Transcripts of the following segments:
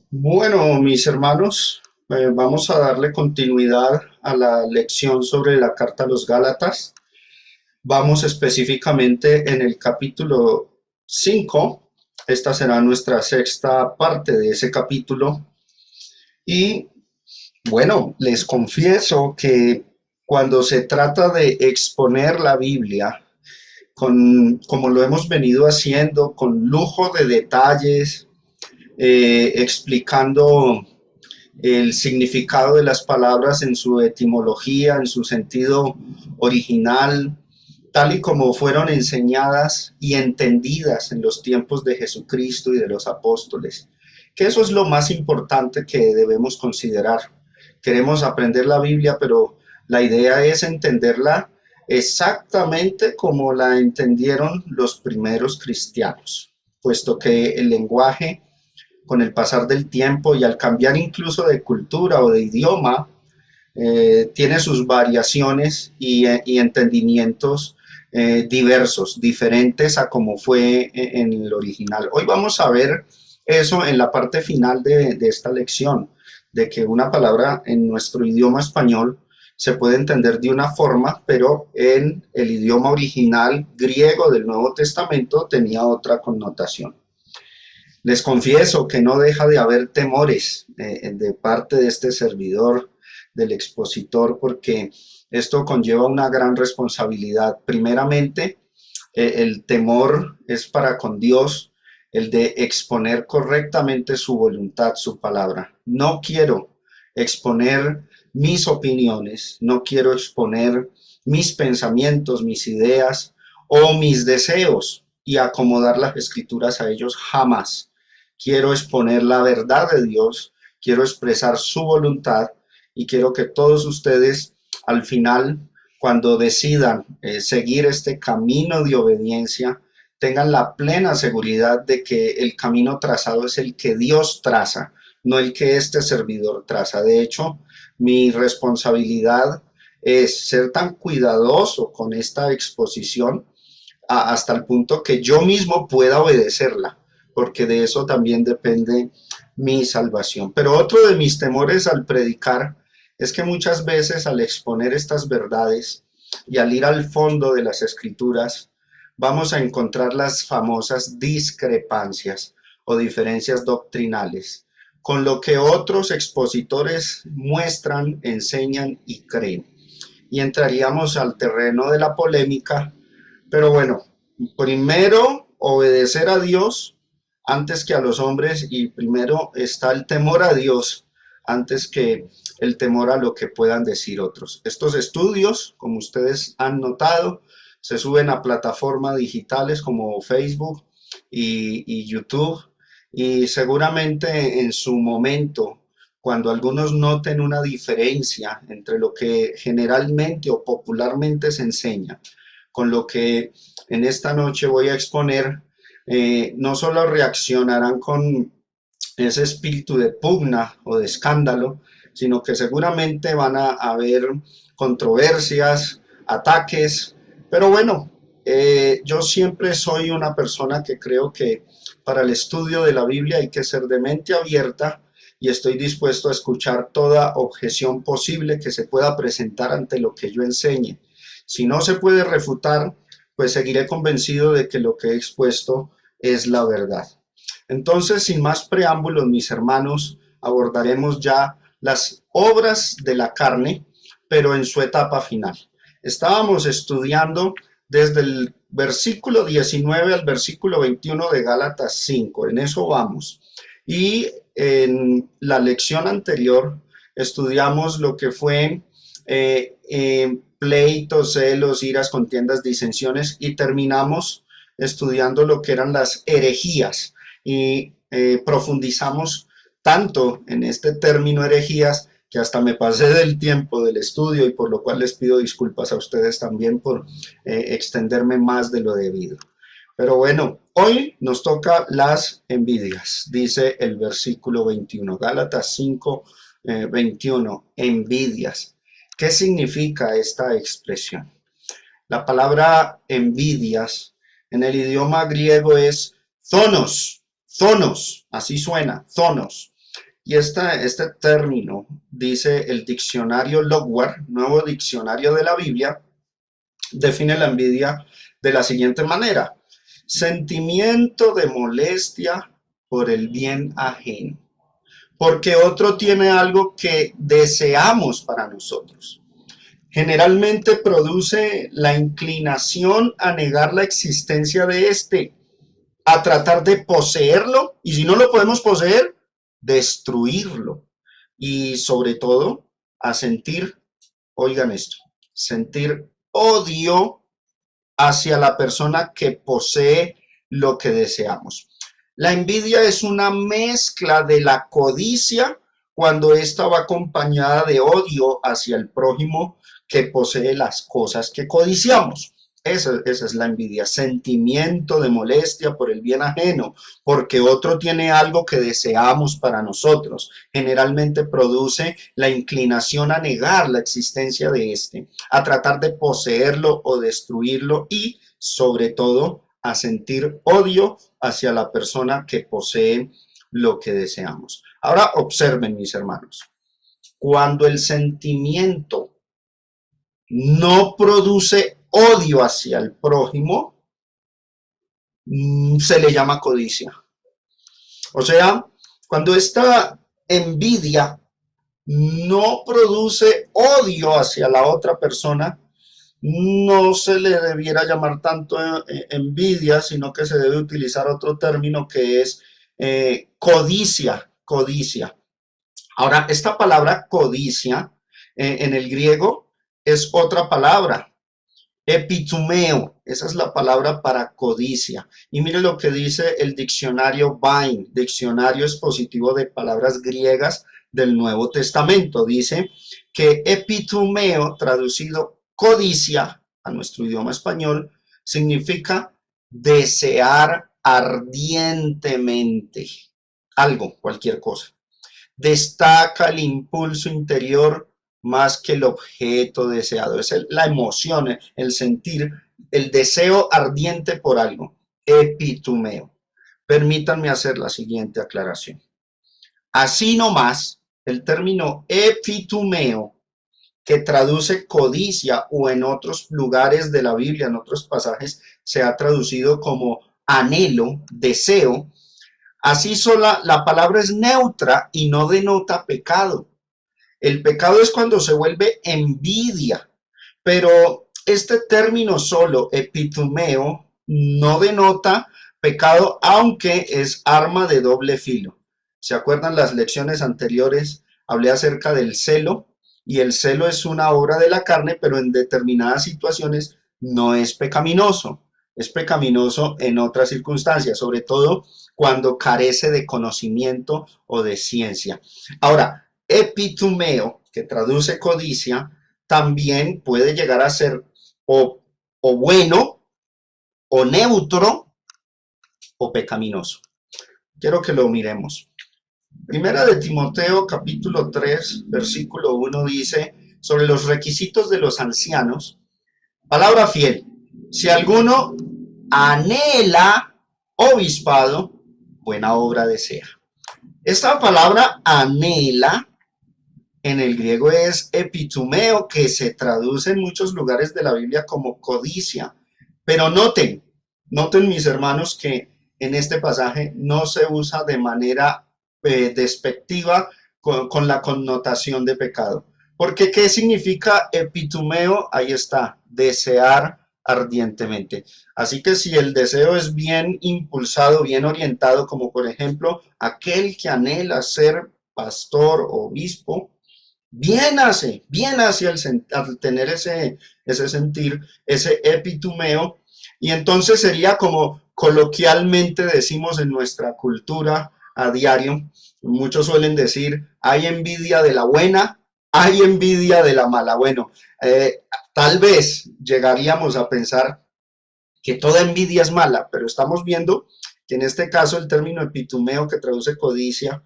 Bueno, mis hermanos, vamos a darle continuidad a la lección sobre la carta a los Gálatas. Vamos específicamente en el capítulo 5. Esta será nuestra sexta parte de ese capítulo. Y bueno, les confieso que cuando se trata de exponer la Biblia, como lo hemos venido haciendo, con lujo de detalles, explicando el significado de las palabras en su etimología, en su sentido original, tal y como fueron enseñadas y entendidas en los tiempos de Jesucristo y de los apóstoles. Que eso es lo más importante que debemos considerar. Queremos aprender la Biblia, pero la idea es entenderla exactamente como la entendieron los primeros cristianos, puesto que el lenguaje con el pasar del tiempo y al cambiar incluso de cultura o de idioma, tiene sus variaciones y entendimientos diversos, diferentes a como fue en el original. Hoy vamos a ver eso en la parte final de esta lección, de que una palabra en nuestro idioma español se puede entender de una forma, pero en el idioma original griego del Nuevo Testamento tenía otra connotación. Les confieso que no deja de haber temores de parte de este servidor, del expositor, porque esto conlleva una gran responsabilidad. Primeramente, el temor es para con Dios, el de exponer correctamente su voluntad, su palabra. No quiero exponer mis opiniones, no quiero exponer mis pensamientos, mis ideas o mis deseos y acomodar las escrituras a ellos jamás. Quiero exponer la verdad de Dios, quiero expresar su voluntad y quiero que todos ustedes al final, cuando decidan seguir este camino de obediencia, tengan la plena seguridad de que el camino trazado es el que Dios traza, no el que este servidor traza. De hecho, mi responsabilidad es ser tan cuidadoso con esta exposición hasta el punto que yo mismo pueda obedecerla, porque de eso también depende mi salvación. Pero otro de mis temores al predicar es que muchas veces al exponer estas verdades y al ir al fondo de las escrituras, vamos a encontrar las famosas discrepancias o diferencias doctrinales con lo que otros expositores muestran, enseñan y creen. Y entraríamos al terreno de la polémica, pero bueno, primero obedecer a Dios antes que a los hombres, y primero está el temor a Dios antes que el temor a lo que puedan decir otros. Estos estudios, como ustedes han notado, se suben a plataformas digitales como Facebook y YouTube, y seguramente en su momento, cuando algunos noten una diferencia entre lo que generalmente o popularmente se enseña con lo que en esta noche voy a exponer, no solo reaccionarán con ese espíritu de pugna o de escándalo, sino que seguramente van a haber controversias, ataques, pero bueno, yo siempre soy una persona que creo que para el estudio de la Biblia hay que ser de mente abierta y estoy dispuesto a escuchar toda objeción posible que se pueda presentar ante lo que yo enseñe. Si no se puede refutar, pues seguiré convencido de que lo que he expuesto es la verdad. Entonces, sin más preámbulos, mis hermanos, abordaremos ya las obras de la carne, pero en su etapa final. Estábamos estudiando desde el versículo 19 al versículo 21 de Gálatas 5, en eso vamos. Y en la lección anterior estudiamos lo que fue pleitos, celos, iras, contiendas, disensiones, y terminamos estudiando lo que eran las herejías y profundizamos tanto en este término herejías que hasta me pasé del tiempo del estudio, y por lo cual les pido disculpas a ustedes también por extenderme más de lo debido. Pero bueno, hoy nos toca las envidias, dice el versículo 21, Gálatas 5, 21, envidias. ¿Qué significa esta expresión? La palabra envidias en el idioma griego es zonos, zonos, así suena, zonos. Y este término, dice el diccionario Logwar, nuevo diccionario de la Biblia, define la envidia de la siguiente manera: sentimiento de molestia por el bien ajeno, porque otro tiene algo que deseamos para nosotros. Generalmente produce la inclinación a negar la existencia de este, a tratar de poseerlo, y si no lo podemos poseer, destruirlo. Y sobre todo, a sentir, oigan esto, sentir odio hacia la persona que posee lo que deseamos. La envidia es una mezcla de la codicia cuando ésta va acompañada de odio hacia el prójimo que posee las cosas que codiciamos. Esa es la envidia, sentimiento de molestia por el bien ajeno, porque otro tiene algo que deseamos para nosotros. Generalmente produce la inclinación a negar la existencia de este, a tratar de poseerlo o destruirlo y, sobre todo, a sentir odio hacia la persona que posee lo que deseamos. Ahora observen, mis hermanos, cuando el sentimiento no produce odio hacia el prójimo, se le llama codicia. O sea, cuando esta envidia no produce odio hacia la otra persona, no se le debiera llamar tanto envidia, sino que se debe utilizar otro término que es codicia, codicia. Ahora, esta palabra codicia en el griego es otra palabra, epitumeo, esa es la palabra para codicia. Y mire lo que dice el diccionario Vine, diccionario expositivo de palabras griegas del Nuevo Testamento. Dice que epitumeo, traducido codicia a nuestro idioma español, significa desear ardientemente algo, cualquier cosa. Destaca el impulso interior más que el objeto deseado. Es la emoción, el sentir, el deseo ardiente por algo. Epitumeo. Permítanme hacer la siguiente aclaración. Así nomás, el término epitumeo, que traduce codicia o en otros lugares de la Biblia, en otros pasajes, se ha traducido como anhelo, deseo. Así sola, la palabra es neutra y no denota pecado. El pecado es cuando se vuelve envidia, pero este término solo, epitumeo, no denota pecado, aunque es arma de doble filo. ¿Se acuerdan las lecciones anteriores? Hablé acerca del celo, y el celo es una obra de la carne, pero en determinadas situaciones no es pecaminoso. Es pecaminoso en otras circunstancias, sobre todo cuando carece de conocimiento o de ciencia. Ahora, epitumeo, que traduce codicia, también puede llegar a ser o bueno, o neutro, o pecaminoso. Quiero que lo miremos. Primera de Timoteo, capítulo 3, versículo 1 dice, sobre los requisitos de los ancianos, palabra fiel: si alguno anhela obispado, buena obra desea. Esta palabra anhela en el griego es epitumeo, que se traduce en muchos lugares de la Biblia como codicia. Pero noten mis hermanos que en este pasaje no se usa de manera despectiva con la connotación de pecado. Porque ¿qué significa epitumeo? Ahí está, desear ardientemente. Así que si el deseo es bien impulsado, bien orientado, como por ejemplo aquel que anhela ser pastor o obispo, bien hace al tener ese sentir, ese epitumeo, y entonces sería como coloquialmente decimos en nuestra cultura a diario. Muchos suelen decir, hay envidia de la buena, hay envidia de la mala. Bueno, tal vez llegaríamos a pensar que toda envidia es mala, pero estamos viendo que en este caso el término epitumeo, que traduce codicia,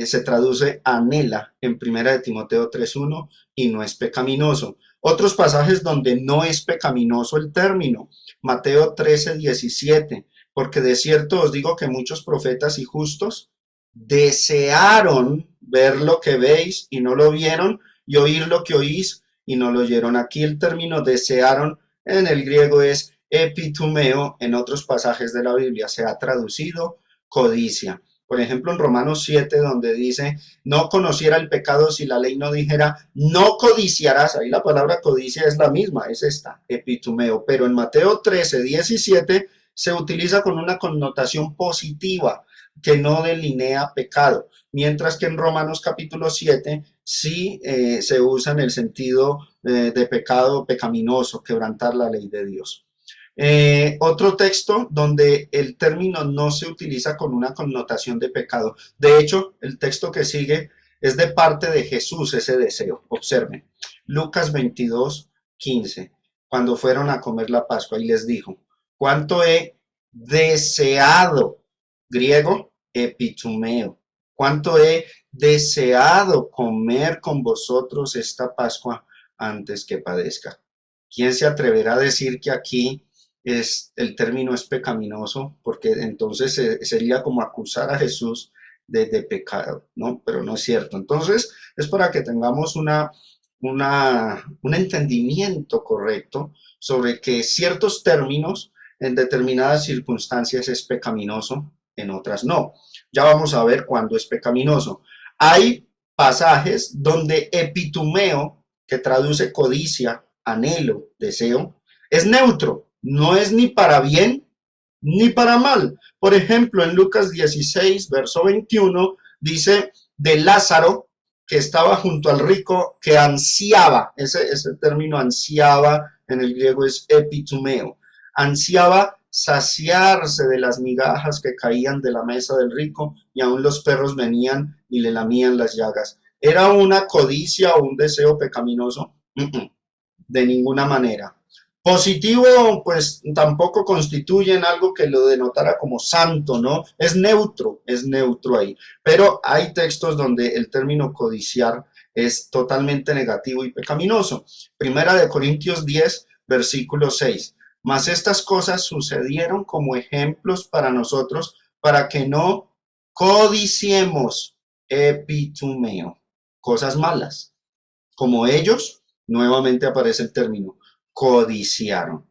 se traduce anhela en Primera de Timoteo 3:1 y no es pecaminoso. Otros pasajes donde no es pecaminoso el término, Mateo 13:17, porque de cierto os digo que muchos profetas y justos desearon ver lo que veis y no lo vieron, y oír lo que oís y no lo oyeron. Aquí el término desearon en el griego es epitumeo, en otros pasajes de la Biblia se ha traducido codicia. Por ejemplo, en Romanos 7, donde dice, no conociera el pecado si la ley no dijera, no codiciarás. Ahí la palabra codicia es la misma, es esta, epitumeo. Pero en Mateo 13, 17 se utiliza con una connotación positiva que no delinea pecado, mientras que en Romanos capítulo 7 sí se usa en el sentido de pecado pecaminoso, quebrantar la ley de Dios. Otro texto donde el término no se utiliza con una connotación de pecado. De hecho, el texto que sigue es de parte de Jesús ese deseo. Observen, Lucas 22, 15, cuando fueron a comer la Pascua y les dijo, ¿cuánto he deseado? Griego, epitumeo. ¿Cuánto he deseado comer con vosotros esta Pascua antes que padezca? ¿Quién se atreverá a decir que aquí el término es pecaminoso? Porque entonces sería como acusar a Jesús de pecado, ¿no? Pero no es cierto. Entonces es para que tengamos un entendimiento correcto sobre que ciertos términos en determinadas circunstancias es pecaminoso, en otras no. Ya vamos a ver cuándo es pecaminoso. Hay pasajes donde epitumeo, que traduce codicia, anhelo, deseo, es neutro, no es ni para bien ni para mal. Por ejemplo, en Lucas 16, verso 21, dice de Lázaro, que estaba junto al rico, que ansiaba, ese término ansiaba en el griego es epitumeo, ansiaba saciarse de las migajas que caían de la mesa del rico, y aún los perros venían y le lamían las llagas. ¿Era una codicia o un deseo pecaminoso? De ninguna manera. Positivo, pues tampoco constituyen algo que lo denotara como santo, ¿no? Es neutro ahí. Pero hay textos donde el término codiciar es totalmente negativo y pecaminoso. Primera de Corintios 10, versículo 6. Mas estas cosas sucedieron como ejemplos para nosotros, para que no codiciemos, epitumeo, cosas malas. Como ellos, nuevamente aparece el término, codiciaron.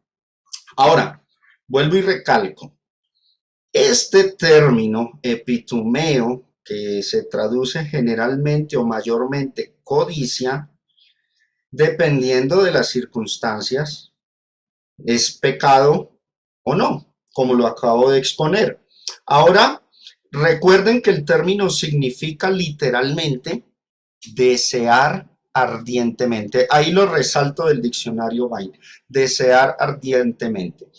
Ahora, vuelvo y recalco. Este término, epitumeo, que se traduce generalmente o mayormente codicia, dependiendo de las circunstancias, es pecado o no, como lo acabo de exponer. Ahora, recuerden que el término significa literalmente desear ardientemente. Ahí lo resalto del diccionario Vine. Desear ardientemente.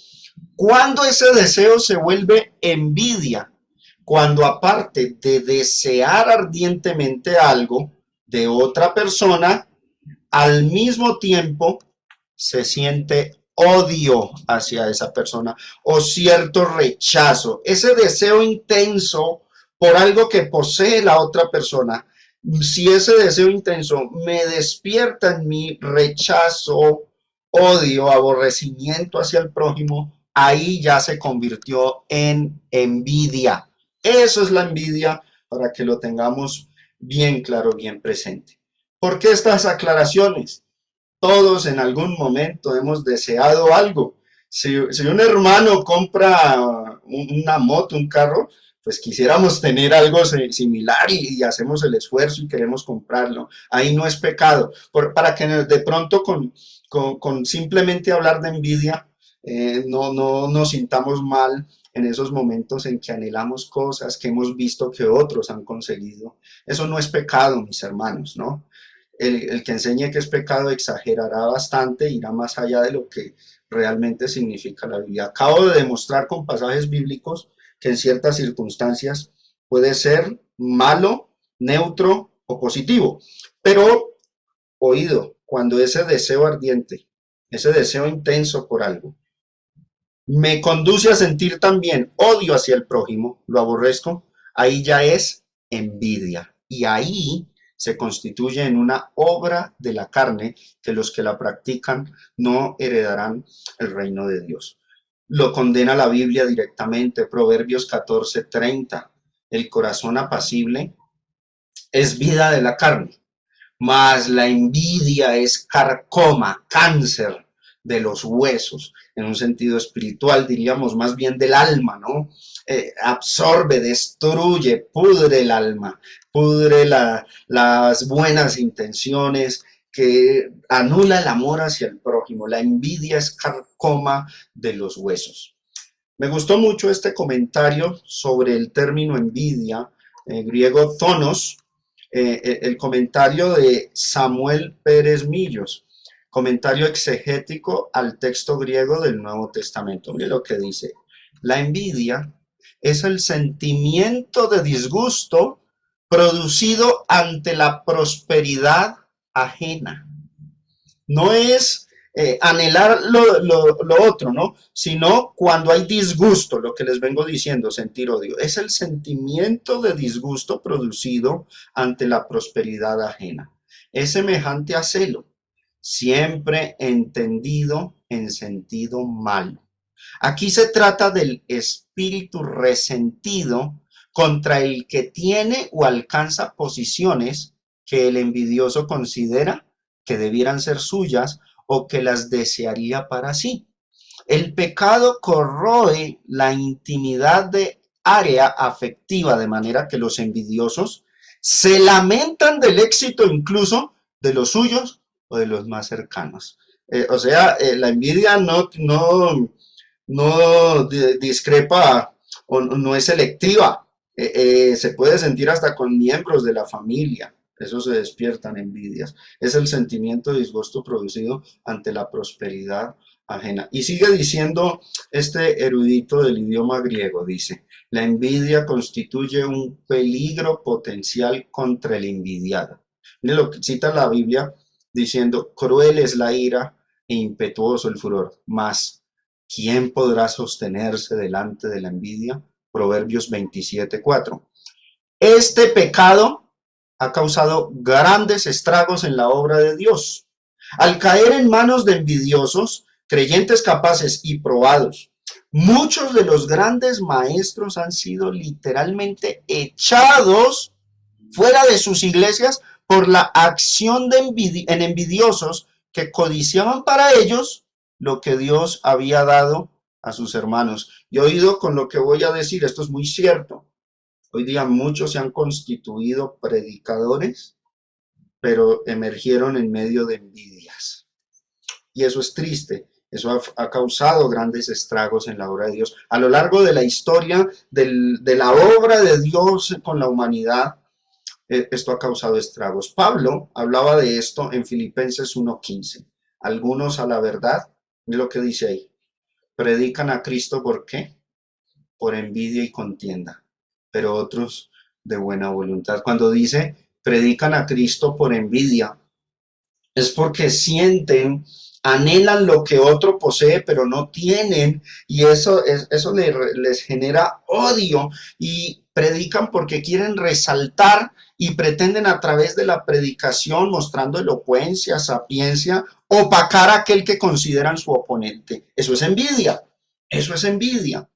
Cuando ese deseo se vuelve envidia, cuando aparte de desear ardientemente algo de otra persona, al mismo tiempo se siente odio hacia esa persona o cierto rechazo, ese deseo intenso por algo que posee la otra persona. Si ese deseo intenso me despierta en mi rechazo, odio, aborrecimiento hacia el prójimo, ahí ya se convirtió en envidia. Eso es la envidia, para que lo tengamos bien claro, bien presente. ¿Por qué estas aclaraciones? Todos en algún momento hemos deseado algo. Si un hermano compra una moto, un carro, pues quisiéramos tener algo similar y hacemos el esfuerzo y queremos comprarlo. Ahí no es pecado. Para que de pronto con simplemente hablar de envidia, no nos sintamos mal en esos momentos en que anhelamos cosas que hemos visto que otros han conseguido. Eso no es pecado, mis hermanos, ¿no? El que enseñe que es pecado exagerará bastante, irá más allá de lo que realmente significa la Biblia. Acabo de demostrar con pasajes bíblicos que en ciertas circunstancias puede ser malo, neutro o positivo. Pero, oído, cuando ese deseo ardiente, ese deseo intenso por algo, me conduce a sentir también odio hacia el prójimo, lo aborrezco, ahí ya es envidia. Y ahí se constituye en una obra de la carne que los que la practican no heredarán el reino de Dios. Lo condena la Biblia directamente, Proverbios 14:30. El corazón apacible es vida de la carne, mas la envidia es carcoma, cáncer de los huesos, en un sentido espiritual, diríamos más bien del alma, ¿no? Absorbe, destruye, pudre el alma, pudre las buenas intenciones, que anula el amor hacia el prójimo. La envidia es carcoma de los huesos. Me gustó mucho este comentario sobre el término envidia, griego zonos, el comentario de Samuel Pérez Millos, comentario exegético al texto griego del Nuevo Testamento. Mire lo que dice: la envidia es el sentimiento de disgusto producido ante la prosperidad ajena. No es anhelar lo otro, ¿no? Sino cuando hay disgusto, lo que les vengo diciendo, sentir odio. Es el sentimiento de disgusto producido ante la prosperidad ajena. Es semejante a celo, siempre entendido en sentido malo. Aquí se trata del espíritu resentido contra el que tiene o alcanza posiciones que el envidioso considera que debieran ser suyas o que las desearía para sí. El pecado corroe la intimidad de área afectiva, de manera que los envidiosos se lamentan del éxito incluso de los suyos o de los más cercanos. La envidia no discrepa o no es selectiva. Se puede sentir hasta con miembros de la familia. Eso se despiertan envidias. Es el sentimiento de disgusto producido ante la prosperidad ajena. Y sigue diciendo este erudito del idioma griego, dice: la envidia constituye un peligro potencial contra el envidiado. Miren lo que cita la Biblia diciendo: cruel es la ira e impetuoso el furor, mas ¿quién podrá sostenerse delante de la envidia? Proverbios 27:4. Este pecado ha causado grandes estragos en la obra de Dios. Al caer en manos de envidiosos, creyentes capaces y probados, muchos de los grandes maestros han sido literalmente echados fuera de sus iglesias por la acción en envidiosos que codiciaban para ellos lo que Dios había dado a sus hermanos. Y oído con lo que voy a decir, esto es muy cierto. Hoy día muchos se han constituido predicadores, pero emergieron en medio de envidias. Y eso es triste. Eso ha causado grandes estragos en la obra de Dios. A lo largo de la historia de la obra de Dios con la humanidad, esto ha causado estragos. Pablo hablaba de esto en Filipenses 1:15. Algunos a la verdad, es lo que dice ahí, predican a Cristo, ¿por qué? Por envidia y contienda, pero otros de buena voluntad. Cuando dice predican a Cristo por envidia, es porque sienten, anhelan lo que otro posee, pero no tienen, y eso les genera odio, y predican porque quieren resaltar y pretenden a través de la predicación, mostrando elocuencia, sapiencia, opacar a aquel que consideran su oponente. Eso es envidia, eso es envidia.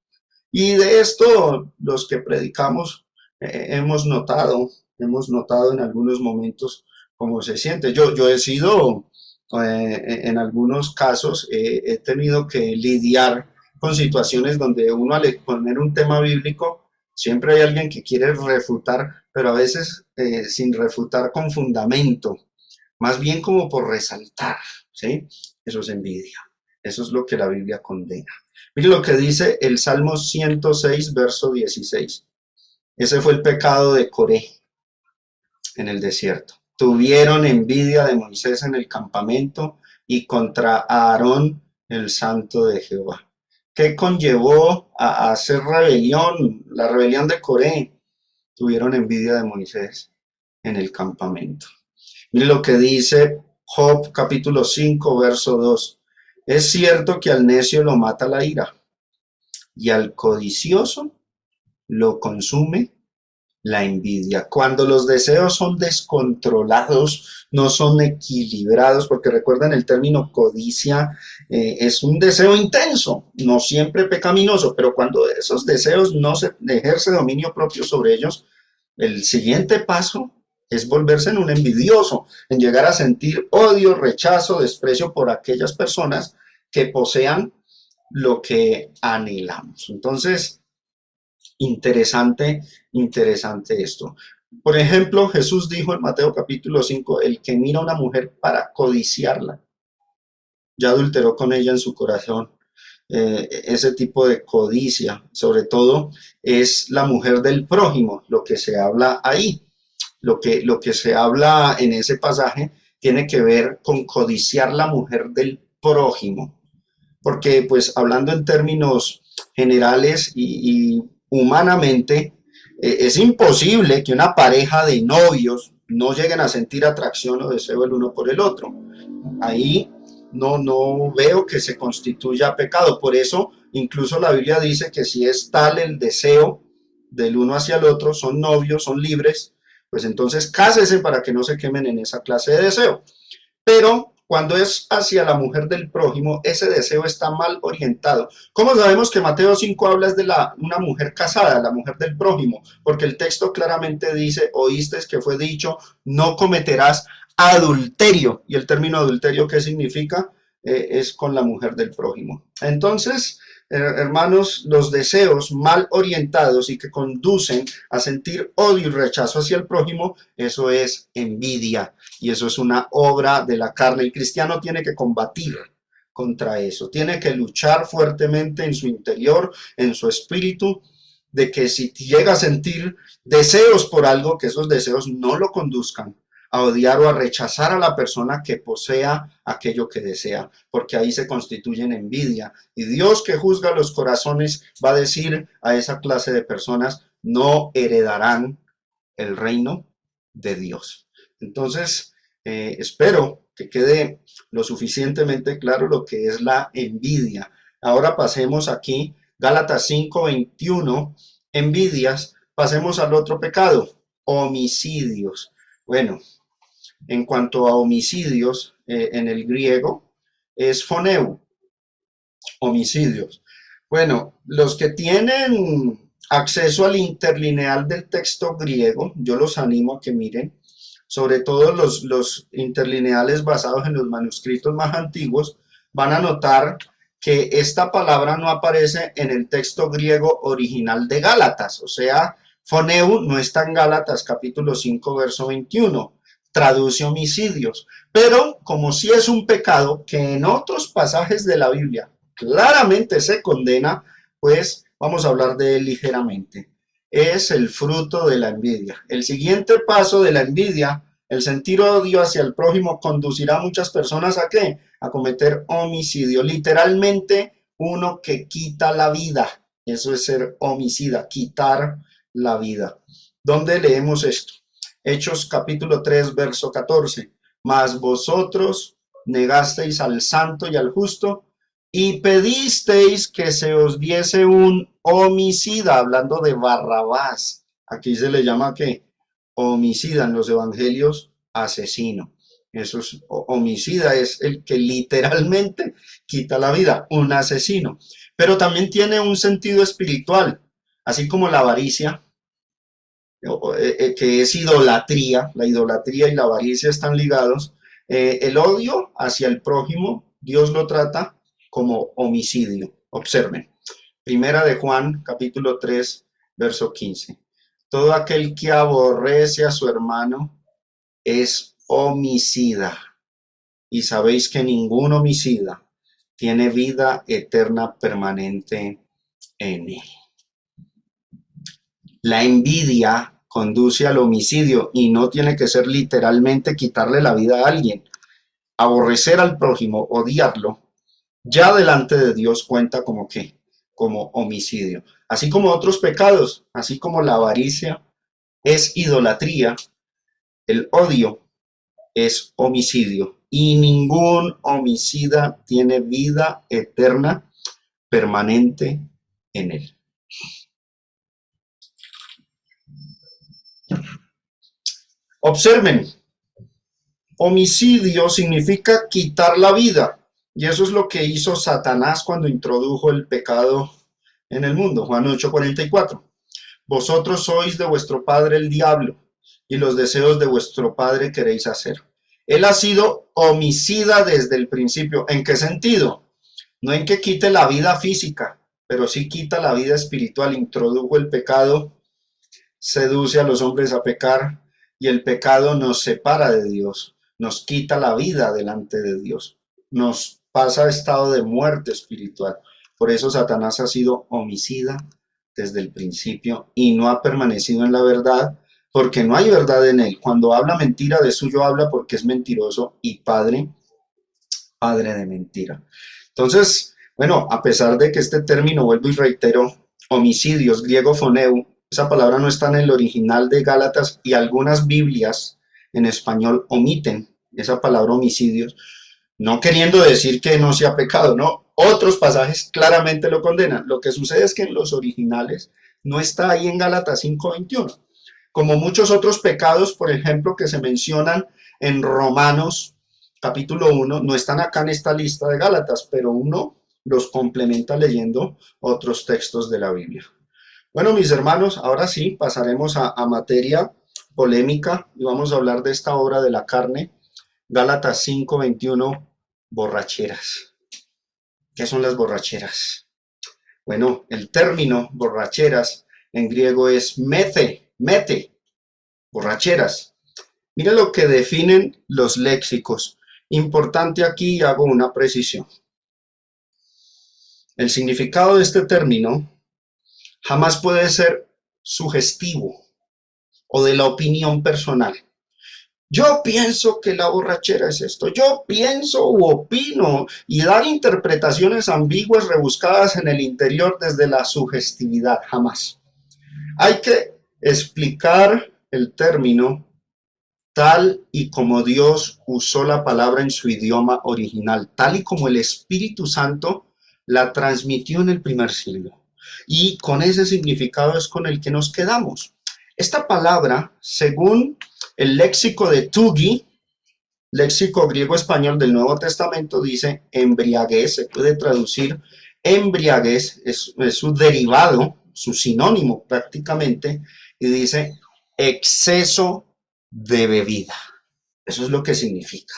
Y de esto los que predicamos hemos notado en algunos momentos cómo se siente. Yo he sido, en algunos casos, he tenido que lidiar con situaciones donde uno, al exponer un tema bíblico, siempre hay alguien que quiere refutar, pero a veces sin refutar con fundamento, más bien como por resaltar, ¿sí? Eso es envidia. Eso es lo que la Biblia condena. Mire lo que dice el Salmo 106, verso 16. Ese fue el pecado de Coré en el desierto. Tuvieron envidia de Moisés en el campamento y contra Aarón, el santo de Jehová. ¿Qué conllevó a hacer rebelión? La rebelión de Coré. Tuvieron envidia de Moisés en el campamento. Mire lo que dice Job capítulo 5, verso 2. Es cierto que al necio lo mata la ira y al codicioso lo consume la envidia. Cuando los deseos son descontrolados, no son equilibrados, porque recuerden el término codicia, es un deseo intenso, no siempre pecaminoso, pero cuando esos deseos no se ejerce dominio propio sobre ellos, el siguiente paso es volverse en un envidioso, en llegar a sentir odio, rechazo, desprecio por aquellas personas que posean lo que anhelamos. Entonces, interesante, interesante esto. Por ejemplo, Jesús dijo en Mateo capítulo 5, el que mira a una mujer para codiciarla, ya adulteró con ella en su corazón. Ese tipo de codicia, sobre todo, es la mujer del prójimo, lo que se habla ahí. Lo que se habla en ese pasaje tiene que ver con codiciar la mujer del prójimo, porque pues hablando en términos generales y humanamente, es imposible que una pareja de novios no lleguen a sentir atracción o deseo el uno por el otro. Ahí no veo que se constituya pecado. Por eso incluso la Biblia dice que si es tal el deseo del uno hacia el otro, son novios, son libres, pues entonces cásese para que no se quemen en esa clase de deseo. Pero cuando es hacia la mujer del prójimo, ese deseo está mal orientado. ¿Cómo sabemos que Mateo 5 habla de una mujer casada, la mujer del prójimo? Porque el texto claramente dice, oíste que fue dicho, no cometerás adulterio. Y el término adulterio, ¿qué significa? Es con la mujer del prójimo. Entonces, hermanos, los deseos mal orientados y que conducen a sentir odio y rechazo hacia el prójimo, eso es envidia y eso es una obra de la carne. El cristiano tiene que combatir contra eso, tiene que luchar fuertemente en su interior, en su espíritu, de que si llega a sentir deseos por algo, que esos deseos no lo conduzcan a odiar o a rechazar a la persona que posea aquello que desea, porque ahí se constituyen envidia. Y Dios, que juzga los corazones, va a decir a esa clase de personas, no heredarán el reino de Dios. Entonces, espero que quede lo suficientemente claro lo que es la envidia. Ahora pasemos aquí, Gálatas 5:21, envidias. Pasemos al otro pecado, homicidios. Bueno, en cuanto a homicidios, en el griego es phoneu, homicidios. Bueno, los que tienen acceso al interlineal del texto griego, yo los animo a que miren, sobre todo los interlineales basados en los manuscritos más antiguos, van a notar que esta palabra no aparece en el texto griego original de Gálatas, o sea, phoneu no está en Gálatas capítulo 5, verso 21, traduce homicidios, pero como si es un pecado que en otros pasajes de la Biblia claramente se condena, pues vamos a hablar de él ligeramente. Es el fruto de la envidia. El siguiente paso de la envidia, el sentir odio hacia el prójimo, conducirá a muchas personas ¿a qué? A cometer homicidio. Literalmente, uno que quita la vida. Eso es ser homicida, quitar la vida. ¿Dónde leemos esto? Hechos capítulo 3, verso 14. Mas vosotros negasteis al santo y al justo y pedisteis que se os diese un homicida, hablando de Barrabás. Aquí se le llama ¿qué? Homicida en los evangelios, asesino. Eso es homicida, es el que literalmente quita la vida, un asesino. Pero también tiene un sentido espiritual, así como la avaricia, que es idolatría. La idolatría y la avaricia están ligados. El odio hacia el prójimo, Dios lo trata como homicidio. Observen, primera de Juan, capítulo 3, verso 15. Todo aquel que aborrece a su hermano es homicida. Y sabéis que ningún homicida tiene vida eterna permanente en él. La envidia conduce al homicidio y no tiene que ser literalmente quitarle la vida a alguien. Aborrecer al prójimo, odiarlo, ya delante de Dios cuenta como qué, como homicidio. Así como otros pecados, así como la avaricia es idolatría, el odio es homicidio y ningún homicida tiene vida eterna permanente en él. Observen, homicidio significa quitar la vida. Y eso es lo que hizo Satanás cuando introdujo el pecado en el mundo. Juan 8:44. Vosotros sois de vuestro padre el diablo, y los deseos de vuestro padre queréis hacer. Él ha sido homicida desde el principio. ¿En qué sentido? No en que quite la vida física, pero sí quita la vida espiritual. Introdujo el pecado, seduce a los hombres a pecar, y el pecado nos separa de Dios, nos quita la vida delante de Dios, nos pasa a estado de muerte espiritual. Por eso Satanás ha sido homicida desde el principio y no ha permanecido en la verdad, porque no hay verdad en él. Cuando habla mentira, de suyo habla, porque es mentiroso y padre de mentira. Entonces, bueno, a pesar de que este término, vuelvo y reitero, homicidios, griego foneu, esa palabra no está en el original de Gálatas, y algunas Biblias en español omiten esa palabra homicidios, no queriendo decir que no sea pecado, no. Otros pasajes claramente lo condenan. Lo que sucede es que en los originales no está ahí en Gálatas 5:21. Como muchos otros pecados, por ejemplo, que se mencionan en Romanos capítulo 1, no están acá en esta lista de Gálatas, pero uno los complementa leyendo otros textos de la Biblia. Bueno, mis hermanos, ahora sí pasaremos a materia polémica y vamos a hablar de esta obra de la carne, Gálatas 5:21, borracheras. ¿Qué son las borracheras? Bueno, el término borracheras en griego es mete, borracheras. Mira lo que definen los léxicos. Importante aquí, hago una precisión. El significado de este término jamás puede ser sugestivo o de la opinión personal. Yo pienso que la borrachera es esto, yo pienso u opino, y dar interpretaciones ambiguas rebuscadas en el interior desde la sugestividad, jamás. Hay que explicar el término tal y como Dios usó la palabra en su idioma original, tal y como el Espíritu Santo la transmitió en el primer siglo. Y con ese significado es con el que nos quedamos. Esta palabra, según el léxico de Tuggy, léxico griego-español del Nuevo Testamento, dice embriaguez, se puede traducir embriaguez, es su derivado, su sinónimo prácticamente, y dice exceso de bebida. Eso es lo que significa.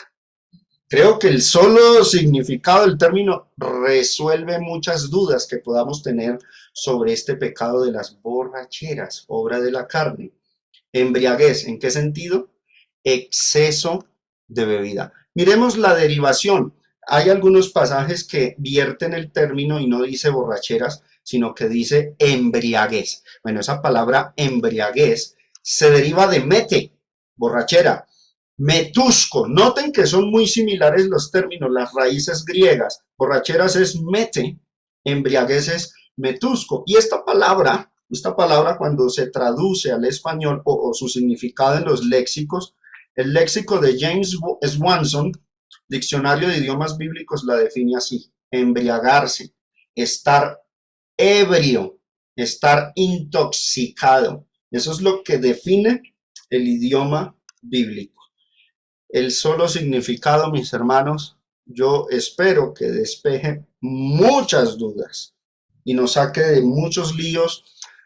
Creo que el solo significado del término resuelve muchas dudas que podamos tener sobre este pecado de las borracheras, obra de la carne. Embriaguez, ¿en qué sentido? Exceso de bebida. Miremos la derivación. Hay algunos pasajes que vierten el término y no dice borracheras, sino que dice embriaguez. Bueno, esa palabra embriaguez se deriva de mete, borrachera, metusco. Noten que son muy similares los términos, las raíces griegas. Borracheras es mete, embriaguez es metusco. Y esta palabra cuando se traduce al español o su significado en los léxicos, el léxico de James Swanson, Diccionario de Idiomas Bíblicos, la define así: embriagarse, estar ebrio, estar intoxicado. Eso es lo que define el idioma bíblico. El solo significado, mis hermanos, yo espero que despeje muchas dudas y nos saque de muchos líos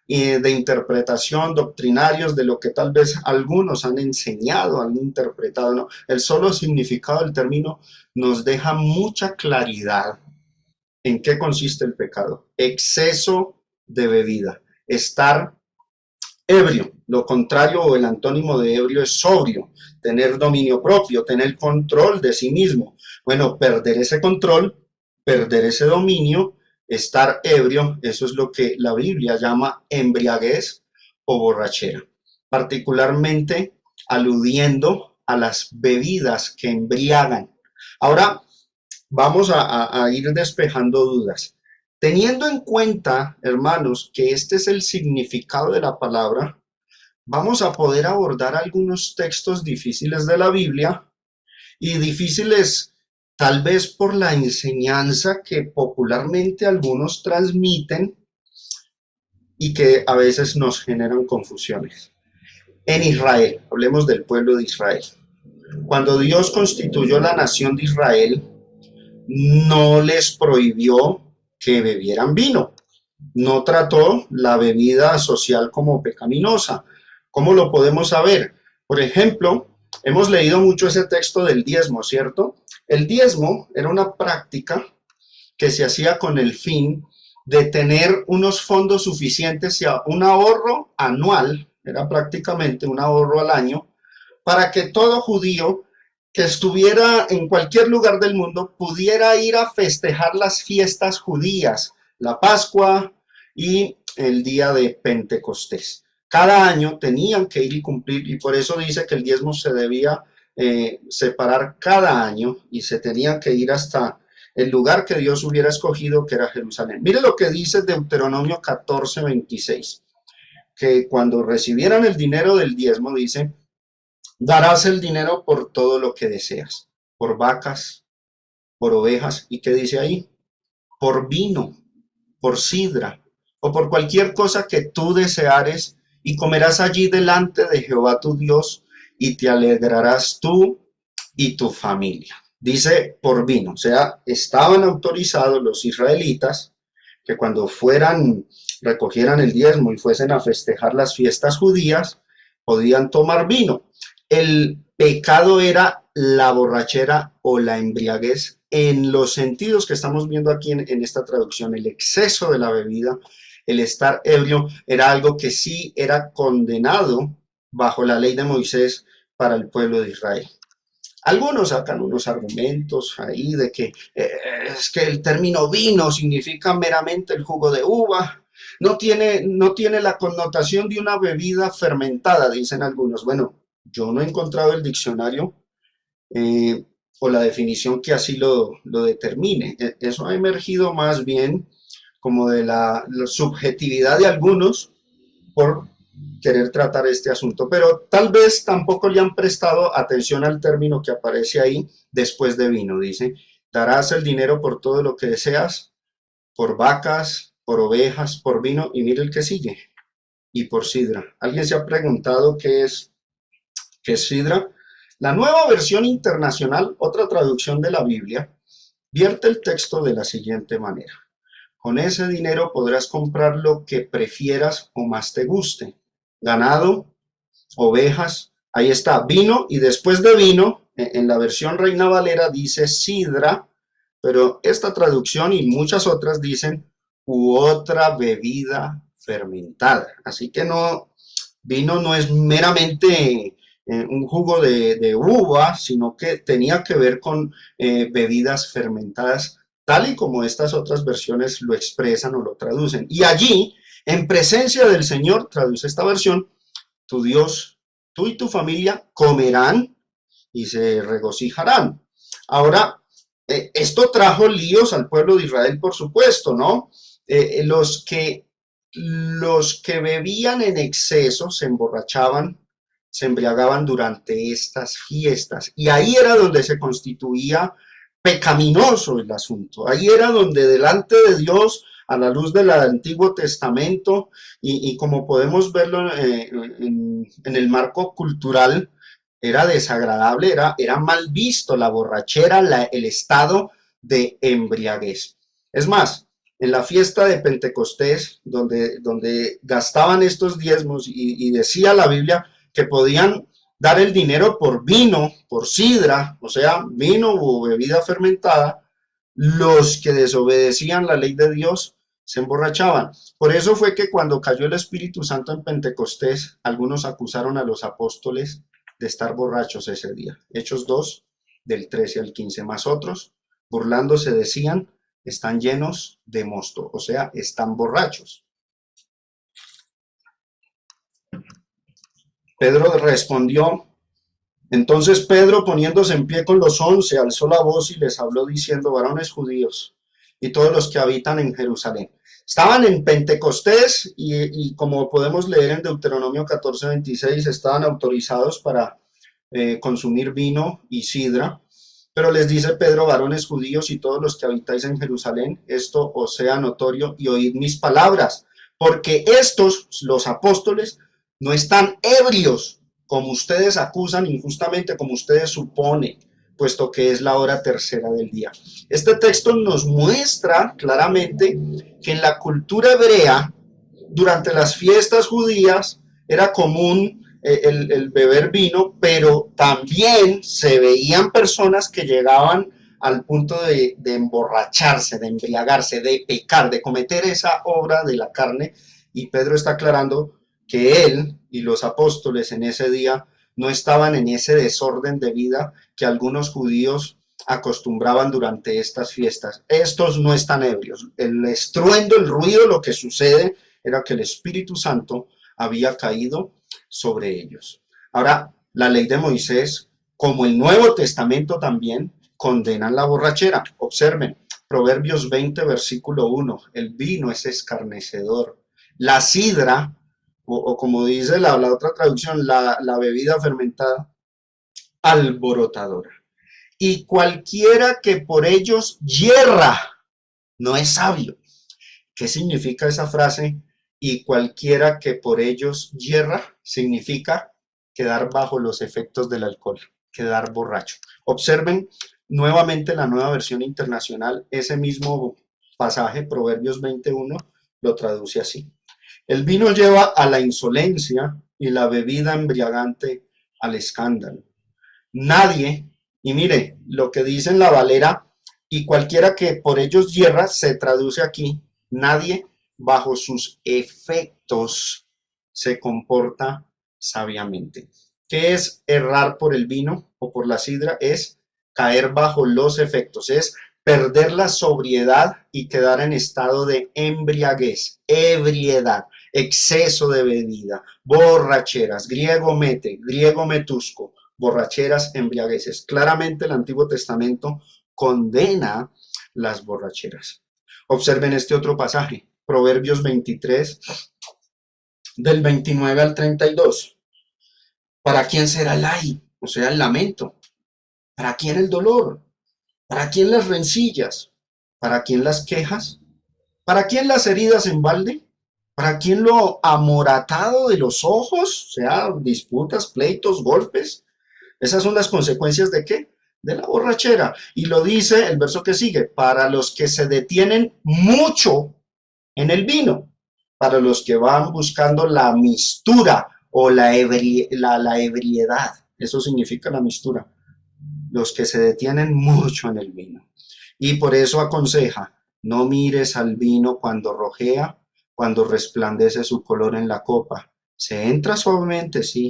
de interpretación, doctrinarios, de lo que tal vez algunos han enseñado, han interpretado, ¿no? El solo significado del término nos deja mucha claridad en qué consiste el pecado. Exceso de bebida, estar ebrio, lo contrario o el antónimo de ebrio es sobrio, tener dominio propio, tener control de sí mismo. Bueno, perder ese control, perder ese dominio, estar ebrio, eso es lo que la Biblia llama embriaguez o borrachera, particularmente aludiendo a las bebidas que embriagan. Ahora vamos a ir despejando dudas. Teniendo en cuenta, hermanos, que este es el significado de la palabra, vamos a poder abordar algunos textos difíciles de la Biblia, y difíciles tal vez por la enseñanza que popularmente algunos transmiten y que a veces nos generan confusiones. En Israel, hablemos del pueblo de Israel. Cuando Dios constituyó la nación de Israel, no les prohibió que bebieran vino. No trató la bebida social como pecaminosa. ¿Cómo lo podemos saber? Por ejemplo, hemos leído mucho ese texto del diezmo, ¿cierto? El diezmo era una práctica que se hacía con el fin de tener unos fondos suficientes y un ahorro anual, era prácticamente un ahorro al año, para que todo judío que estuviera en cualquier lugar del mundo pudiera ir a festejar las fiestas judías, la Pascua y el día de Pentecostés. Cada año tenían que ir y cumplir, y por eso dice que el diezmo se debía separar cada año y se tenían que ir hasta el lugar que Dios hubiera escogido, que era Jerusalén. Mire lo que dice Deuteronomio 14:26, que cuando recibieran el dinero del diezmo, dice, darás el dinero por todo lo que deseas, por vacas, por ovejas, ¿y qué dice ahí? Por vino, por sidra, o por cualquier cosa que tú deseares, y comerás allí delante de Jehová tu Dios, y te alegrarás tú y tu familia. Dice por vino, o sea, estaban autorizados los israelitas que cuando recogieran el diezmo y fuesen a festejar las fiestas judías, podían tomar vino. El pecado era la borrachera o la embriaguez en los sentidos que estamos viendo aquí en esta traducción. El exceso de la bebida, el estar ebrio, era algo que sí era condenado bajo la ley de Moisés para el pueblo de Israel. Algunos sacan unos argumentos ahí de que es que el término vino significa meramente el jugo de uva, no tiene la connotación de una bebida fermentada, dicen algunos. Bueno, yo no he encontrado el diccionario eh, o la definición que así lo determine. Eso ha emergido más bien como de la subjetividad de algunos por querer tratar este asunto, pero tal vez tampoco le han prestado atención al término que aparece ahí después de vino. Dice, darás el dinero por todo lo que deseas, por vacas, por ovejas, por vino, y mire el que sigue, y por sidra. ¿Alguien se ha preguntado qué es sidra? La nueva versión internacional, otra traducción de la Biblia, vierte el texto de la siguiente manera. Con ese dinero podrás comprar lo que prefieras o más te guste. Ganado, ovejas, ahí está, vino, y después de vino, en la versión Reina Valera dice sidra, pero esta traducción y muchas otras dicen u otra bebida fermentada. Así que no, vino no es meramente un jugo de uva, sino que tenía que ver con bebidas fermentadas, tal y como estas otras versiones lo expresan o lo traducen. Y allí, en presencia del Señor, traduce esta versión, tu Dios, tú y tu familia comerán y se regocijarán. Ahora, esto trajo líos al pueblo de Israel, por supuesto, ¿no? Los que bebían en exceso se emborrachaban, se embriagaban durante estas fiestas. Y ahí era donde se constituía pecaminoso el asunto. Ahí era donde delante de Dios, a la luz del Antiguo Testamento, y como podemos verlo en el marco cultural, era desagradable, era mal visto la borrachera, el estado de embriaguez. Es más, en la fiesta de Pentecostés, donde gastaban estos diezmos y decía la Biblia que podían dar el dinero por vino, por sidra, o sea, vino o bebida fermentada, los que desobedecían la ley de Dios se emborrachaban. Por eso fue que cuando cayó el Espíritu Santo en Pentecostés, algunos acusaron a los apóstoles de estar borrachos ese día. Hechos 2, del 13 al 15, más otros, burlándose, decían, están llenos de mosto, o sea, están borrachos. Pedro respondió, entonces Pedro, poniéndose en pie con los 11, alzó la voz y les habló diciendo, varones judíos y todos los que habitan en Jerusalén. Estaban en Pentecostés y como podemos leer en Deuteronomio 14:26, estaban autorizados para consumir vino y sidra. Pero les dice Pedro, varones judíos y todos los que habitáis en Jerusalén, esto os sea notorio y oíd mis palabras, porque estos, los apóstoles, no están ebrios, como ustedes acusan injustamente, como ustedes suponen, puesto que es la hora tercera del día. Este texto nos muestra claramente que en la cultura hebrea, durante las fiestas judías, era común el beber vino, pero también se veían personas que llegaban al punto de emborracharse, de embriagarse, de pecar, de cometer esa obra de la carne. Y Pedro está aclarando que él y los apóstoles en ese día no estaban en ese desorden de vida que algunos judíos acostumbraban durante estas fiestas. Estos no están ebrios. El estruendo, el ruido, lo que sucede era que el Espíritu Santo había caído sobre ellos. Ahora, la ley de Moisés, como el Nuevo Testamento también, condenan la borrachera. Observen, Proverbios 20, versículo 1, el vino es escarnecedor. La sidra, o como dice la otra traducción, la bebida fermentada, alborotadora. Y cualquiera que por ellos yerra, no es sabio. ¿Qué significa esa frase? Y cualquiera que por ellos yerra, significa quedar bajo los efectos del alcohol, quedar borracho. Observen nuevamente la nueva versión internacional, ese mismo pasaje, Proverbios 21, lo traduce así. El vino lleva a la insolencia y la bebida embriagante al escándalo. Nadie, y mire lo que dice en la Valera, y cualquiera que por ellos yerra, se traduce aquí, nadie bajo sus efectos se comporta sabiamente. ¿Qué es errar por el vino o por la sidra? Es caer bajo los efectos, es perder la sobriedad y quedar en estado de embriaguez, ebriedad, exceso de bebida, borracheras, griego mete, griego metusco, borracheras, embriagueces. Claramente el Antiguo Testamento condena las borracheras. Observen este otro pasaje, Proverbios 23, del 29 al 32. ¿Para quién será el ay? O sea, el lamento. ¿Para quién el dolor? ¿Para quién las rencillas? ¿Para quién las quejas? ¿Para quién las heridas en balde? ¿Para quién lo amoratado de los ojos? O sea, disputas, pleitos, golpes. Esas son las consecuencias ¿de qué? De la borrachera. Y lo dice el verso que sigue, para los que se detienen mucho en el vino, para los que van buscando la mistura o la ebriedad. Eso significa la mistura. Los que se detienen mucho en el vino. Y por eso aconseja, no mires al vino cuando rojea, cuando resplandece su color en la copa. Se entra suavemente, sí,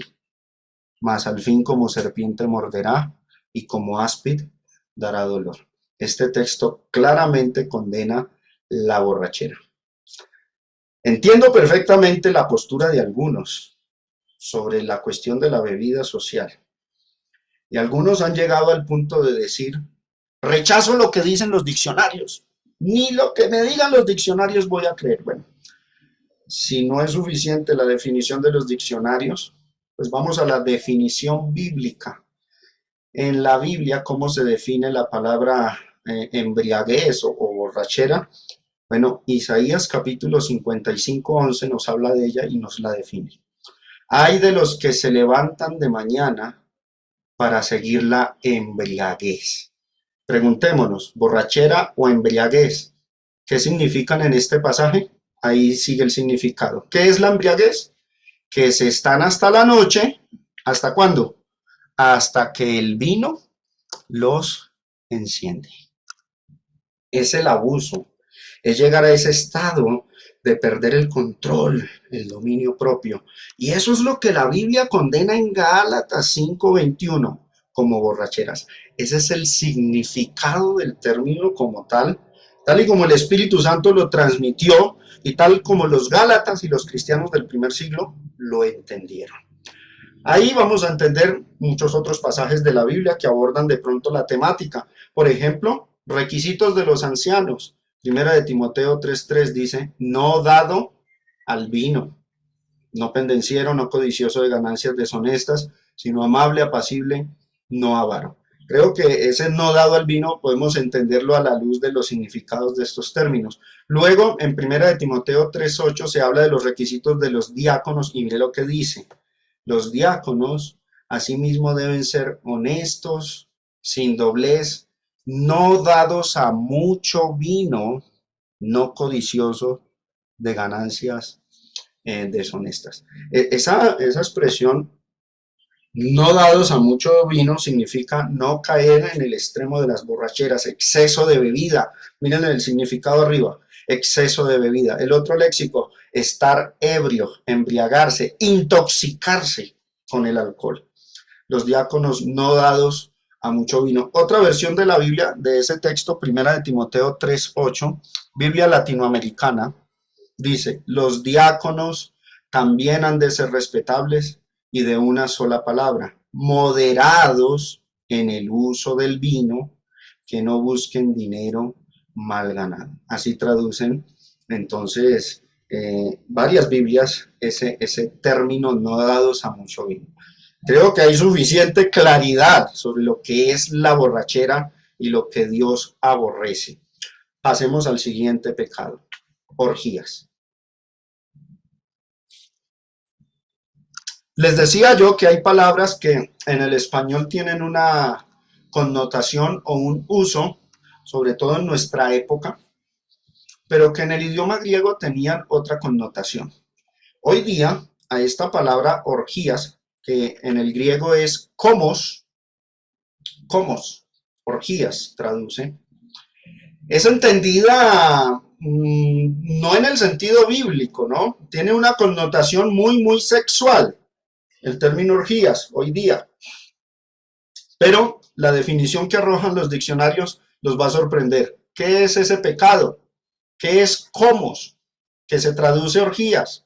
mas al fin como serpiente morderá y como áspid dará dolor. Este texto claramente condena la borrachera. Entiendo perfectamente la postura de algunos sobre la cuestión de la bebida social. Y algunos han llegado al punto de decir, rechazo lo que dicen los diccionarios, ni lo que me digan los diccionarios voy a creer. Bueno, si no es suficiente la definición de los diccionarios, pues vamos a la definición bíblica. En la Biblia, ¿cómo se define la palabra embriaguez o borrachera? Bueno, Isaías capítulo 55, 11 nos habla de ella y nos la define. Hay de los que se levantan de mañana para seguir la embriaguez. Preguntémonos, ¿borrachera o embriaguez? ¿Qué significan en este pasaje? Ahí sigue el significado. ¿Qué es la embriaguez? Que se están hasta la noche. ¿Hasta cuándo? Hasta que el vino los enciende. Es el abuso, es llegar a ese estado de perder el control, el dominio propio. Y eso es lo que la Biblia condena en Gálatas 5:21 como borracheras. Ese es el significado del término como tal y como el Espíritu Santo lo transmitió y tal como los Gálatas y los cristianos del primer siglo lo entendieron. Ahí vamos a entender muchos otros pasajes de la Biblia que abordan de pronto la temática. Por ejemplo, requisitos de los ancianos. Primera de Timoteo 3:3 dice, no dado al vino, no pendenciero, no codicioso de ganancias deshonestas, sino amable, apacible, no avaro. Creo que ese no dado al vino podemos entenderlo a la luz de los significados de estos términos. Luego, en Primera de Timoteo 3:8 se habla de los requisitos de los diáconos y mire lo que dice. Los diáconos asimismo deben ser honestos, sin doblez, no dados a mucho vino, no codiciosos de ganancias deshonestas. Esa expresión No dados a mucho vino significa no caer en el extremo de las borracheras, exceso de bebida. Miren el significado arriba, exceso de bebida. El otro léxico, estar ebrio, embriagarse, intoxicarse con el alcohol. Los diáconos no dados a mucho vino. Otra versión de la Biblia de ese texto, primera de Timoteo 3:8, Biblia latinoamericana, dice, los diáconos también han de ser respetables y de una sola palabra, moderados en el uso del vino, que no busquen dinero mal ganado. Así traducen entonces varias Biblias ese término no dados a mucho vino. Creo que hay suficiente claridad sobre lo que es la borrachera y lo que Dios aborrece. Pasemos al siguiente pecado, orgías. Les decía yo que hay palabras que en el español tienen una connotación o un uso, sobre todo en nuestra época, pero que en el idioma griego tenían otra connotación. Hoy día, a esta palabra orgías, que en el griego es komos, orgías traduce, es entendida no en el sentido bíblico, ¿no? Tiene una connotación muy sexual, el término orgías, hoy día. Pero la definición que arrojan los diccionarios los va a sorprender. ¿Qué es ese pecado? ¿Qué es comos? Que se traduce orgías,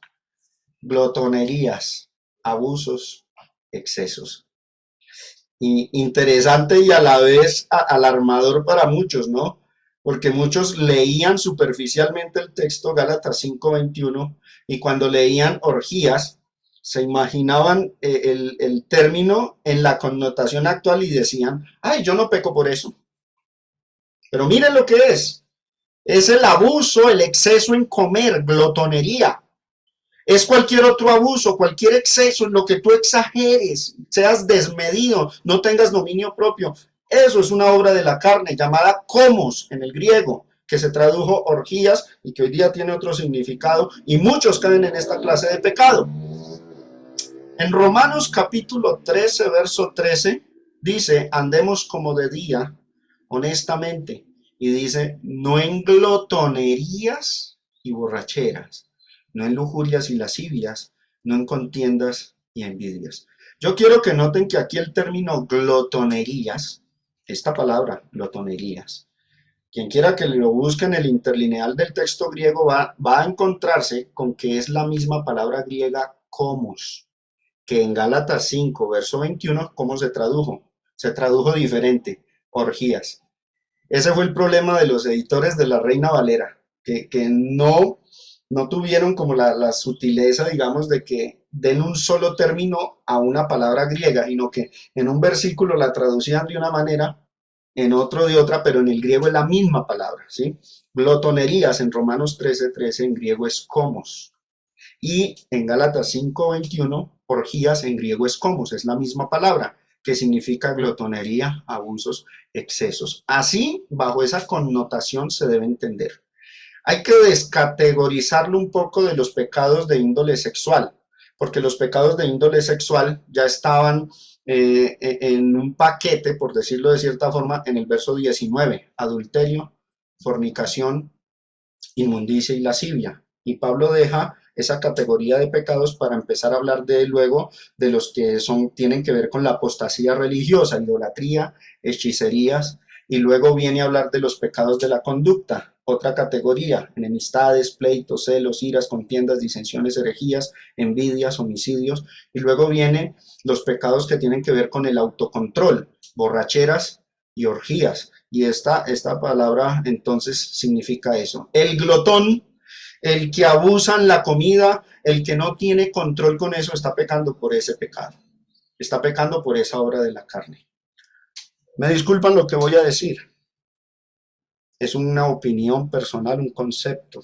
glotonerías, abusos, excesos. Y interesante y a la vez alarmador para muchos, ¿no? Porque muchos leían superficialmente el texto Gálatas 5:21 y cuando leían orgías se imaginaban el término en la connotación actual y decían, ay, yo no peco por eso. Pero miren lo que es el abuso, el exceso en comer, glotonería. Es cualquier otro abuso, cualquier exceso en lo que tú exageres, seas desmedido, no tengas dominio propio. Eso es una obra de la carne llamada komos en el griego, que se tradujo orgías y que hoy día tiene otro significado y muchos caen en esta clase de pecado. En Romanos capítulo 13, verso 13, dice, andemos como de día, honestamente, y dice, no en glotonerías y borracheras, no en lujurias y lascivias, no en contiendas y envidias. Yo quiero que noten que aquí el término glotonerías, esta palabra, glotonerías, quien quiera que lo busque en el interlineal del texto griego va a encontrarse con que es la misma palabra griega komos, que en Gálatas 5, verso 21, ¿cómo se tradujo? Se tradujo diferente, orgías. Ese fue el problema de los editores de la Reina Valera, que no tuvieron como la sutileza, digamos, de que den un solo término a una palabra griega, sino que en un versículo la traducían de una manera, en otro de otra, pero en el griego es la misma palabra, ¿sí? Glotonerías en Romanos 13:13 en griego es komos. Y en Gálatas 5:21, orgías en griego es komos, es la misma palabra, que significa glotonería, abusos, excesos. Así, bajo esa connotación se debe entender. Hay que descategorizarlo un poco de los pecados de índole sexual, porque los pecados de índole sexual ya estaban en un paquete, por decirlo de cierta forma, en el verso 19, adulterio, fornicación, inmundicia y lascivia. Y Pablo deja esa categoría de pecados para empezar a hablar de luego de los que tienen que ver con la apostasía religiosa, idolatría, hechicerías, y luego viene a hablar de los pecados de la conducta, otra categoría, enemistades, pleitos, celos, iras, contiendas, disensiones, herejías, envidias, homicidios, y luego vienen los pecados que tienen que ver con el autocontrol, borracheras y orgías. Y esta palabra entonces significa eso. El glotón, el que abusa en la comida, el que no tiene control con eso, está pecando por ese pecado. Está pecando por esa obra de la carne. Me disculpan lo que voy a decir. Es una opinión personal, un concepto.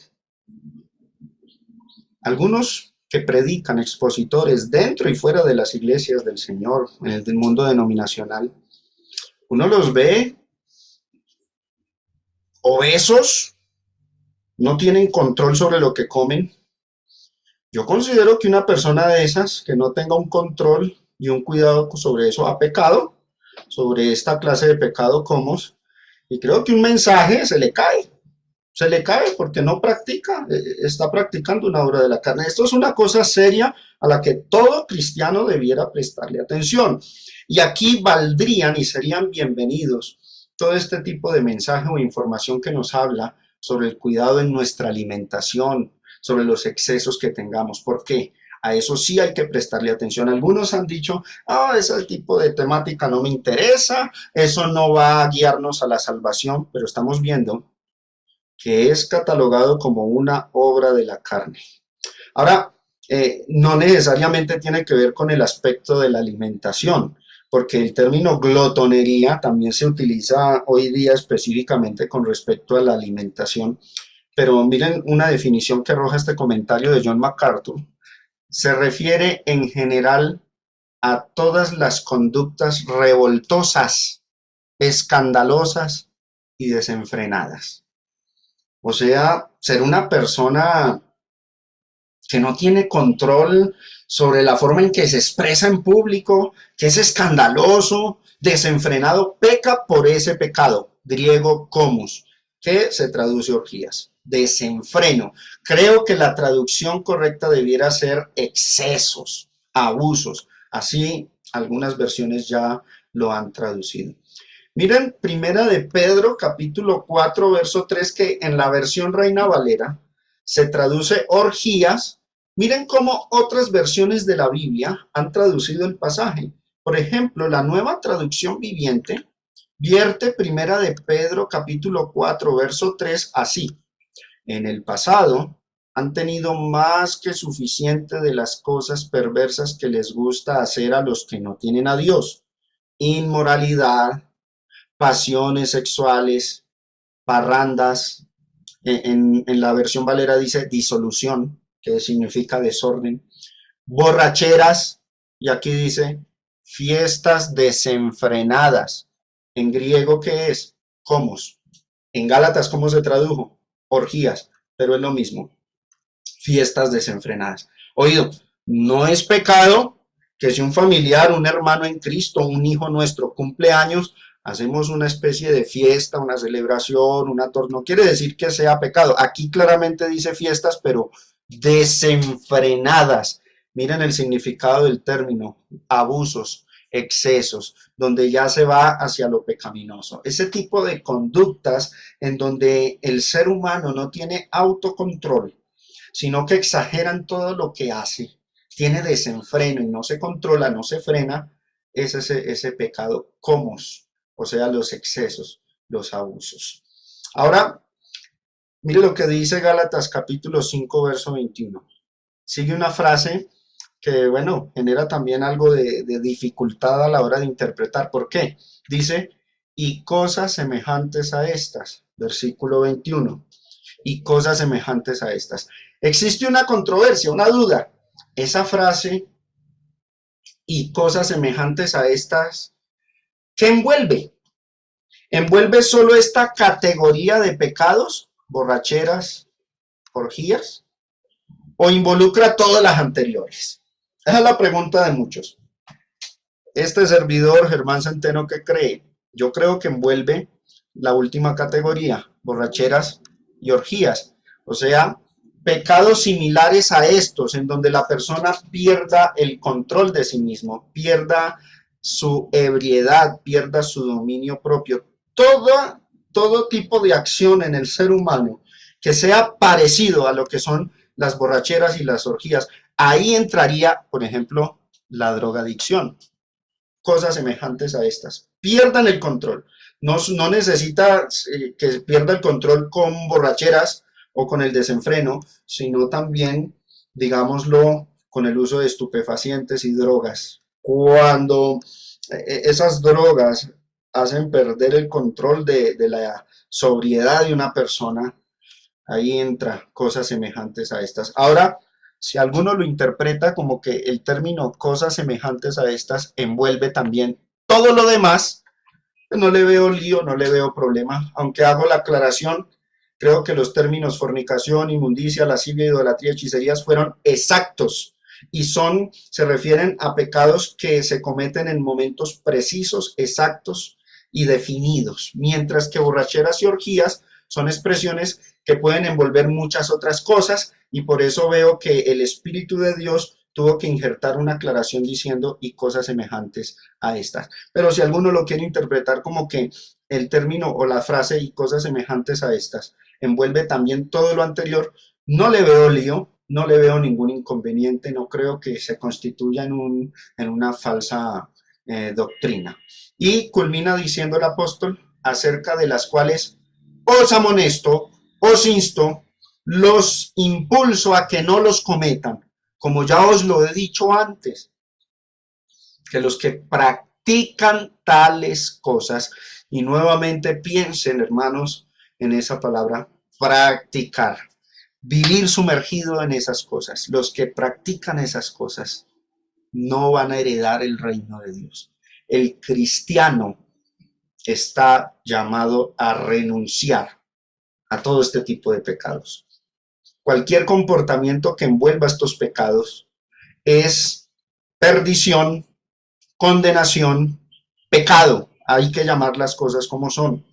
Algunos que predican, expositores dentro y fuera de las iglesias del Señor, en el mundo denominacional, uno los ve obesos, no tienen control sobre lo que comen. Yo considero que una persona de esas que no tenga un control y un cuidado sobre eso a pecado, sobre esta clase de pecado como, y creo que un mensaje se le cae porque no practica, está practicando una obra de la carne. Esto es una cosa seria a la que todo cristiano debiera prestarle atención. Y aquí valdrían y serían bienvenidos todo este tipo de mensaje o información que nos habla sobre el cuidado en nuestra alimentación, sobre los excesos que tengamos. ¿Por qué? A eso sí hay que prestarle atención. Algunos han dicho, ese tipo de temática no me interesa, eso no va a guiarnos a la salvación, pero estamos viendo que es catalogado como una obra de la carne. Ahora, no necesariamente tiene que ver con el aspecto de la alimentación, porque el término glotonería también se utiliza hoy día específicamente con respecto a la alimentación. Pero miren una definición que arroja este comentario de John MacArthur. Se refiere en general a todas las conductas revoltosas, escandalosas y desenfrenadas. O sea, ser una persona que no tiene control sobre la forma en que se expresa en público, que es escandaloso, desenfrenado, peca por ese pecado, griego comus, que se traduce orgías, desenfreno. Creo que la traducción correcta debiera ser excesos, abusos. Así algunas versiones ya lo han traducido. Miren, primera de Pedro, capítulo 4, verso 3, que en la versión Reina Valera se traduce orgías. Miren cómo otras versiones de la Biblia han traducido el pasaje. Por ejemplo, la Nueva Traducción Viviente vierte primera de Pedro, capítulo 4, verso 3, así. En el pasado han tenido más que suficiente de las cosas perversas que les gusta hacer a los que no tienen a Dios. Inmoralidad, pasiones sexuales, parrandas. En la versión Valera dice disolución, que significa desorden, borracheras, y aquí dice fiestas desenfrenadas. En griego, ¿qué es? Comos. En Gálatas, ¿cómo se tradujo? Orgías, pero es lo mismo. Fiestas desenfrenadas. Oído, no es pecado que si un familiar, un hermano en Cristo, un hijo nuestro cumple años, hacemos una especie de fiesta, una celebración, una torta. No quiere decir que sea pecado. Aquí claramente dice fiestas, pero desenfrenadas. Miren el significado del término, abusos, excesos, donde ya se va hacia lo pecaminoso. Ese tipo de conductas en donde el ser humano no tiene autocontrol, sino que exageran todo lo que hace, tiene desenfreno y no se controla, no se frena, es ese pecado comos, o sea, los excesos, los abusos. Ahora, mire lo que dice Gálatas capítulo 5, verso 21. Sigue una frase que, bueno, genera también algo de dificultad a la hora de interpretar. ¿Por qué? Dice, y cosas semejantes a estas, versículo 21, y cosas semejantes a estas. Existe una controversia, una duda. Esa frase, y cosas semejantes a estas, ¿qué envuelve? ¿Envuelve solo esta categoría de pecados, borracheras, orgías? ¿O involucra todas las anteriores? Esa es la pregunta de muchos. Este servidor, Germán Centeno, ¿qué cree? Yo creo que envuelve la última categoría, borracheras y orgías. O sea, pecados similares a estos, en donde la persona pierda el control de sí mismo, pierda su ebriedad, pierda su dominio propio. Todo tipo de acción en el ser humano que sea parecido a lo que son las borracheras y las orgías, ahí entraría, por ejemplo, la drogadicción. Cosas semejantes a estas. Pierdan el control. No necesita que pierda el control con borracheras o con el desenfreno, sino también, digámoslo, con el uso de estupefacientes y drogas. Cuando esas drogas hacen perder el control de la sobriedad de una persona, ahí entra cosas semejantes a estas. Ahora, si alguno lo interpreta como que el término cosas semejantes a estas envuelve también todo lo demás, pues no le veo lío, no le veo problema, aunque hago la aclaración, creo que los términos fornicación, inmundicia, lascivia, idolatría, hechicerías fueron exactos y se refieren a pecados que se cometen en momentos precisos, exactos y definidos, mientras que borracheras y orgías son expresiones que pueden envolver muchas otras cosas, y por eso veo que el Espíritu de Dios tuvo que injertar una aclaración diciendo y cosas semejantes a estas. Pero si alguno lo quiere interpretar como que el término o la frase y cosas semejantes a estas envuelve también todo lo anterior, no le veo lío, no le veo ningún inconveniente, no creo que se constituya en una falsa doctrina. Y culmina diciendo el apóstol acerca de las cuales os amonesto, os insto, los impulso a que no los cometan, como ya os lo he dicho antes, que los que practican tales cosas, y nuevamente piensen, hermanos, en esa palabra, practicar, vivir sumergido en esas cosas. Los que practican esas cosas no van a heredar el reino de Dios. El cristiano está llamado a renunciar a todo este tipo de pecados. Cualquier comportamiento que envuelva estos pecados es perdición, condenación, pecado. Hay que llamar las cosas como son.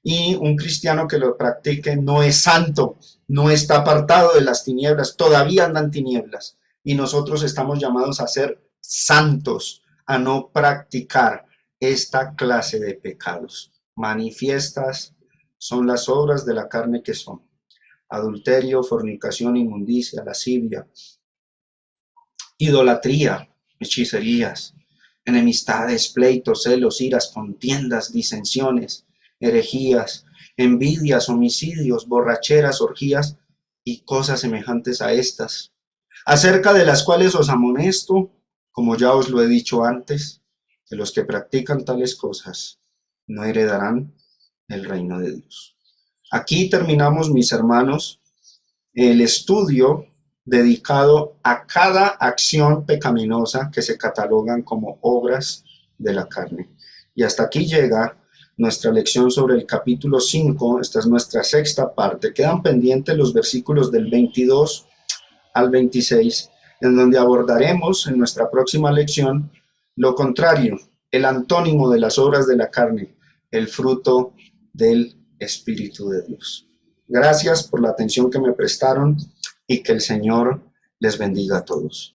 Y un cristiano que lo practique no es santo, no está apartado de las tinieblas, todavía andan tinieblas. Y nosotros estamos llamados a ser santos, a no practicar esta clase de pecados. Manifiestas son las obras de la carne que son: adulterio, fornicación, inmundicia, lascivia, idolatría, hechicerías, enemistades, pleitos, celos, iras, contiendas, disensiones, herejías, envidias, homicidios, borracheras, orgías y cosas semejantes a estas, acerca de las cuales os amonesto, como ya os lo he dicho antes, que los que practican tales cosas no heredarán el reino de Dios. Aquí terminamos, mis hermanos, el estudio dedicado a cada acción pecaminosa que se catalogan como obras de la carne. Y hasta aquí llega nuestra lección sobre el capítulo 5, esta es nuestra sexta parte. Quedan pendientes los versículos del 22 al 26, en donde abordaremos en nuestra próxima lección lo contrario, el antónimo de las obras de la carne, el fruto del Espíritu de Dios. Gracias por la atención que me prestaron y que el Señor les bendiga a todos.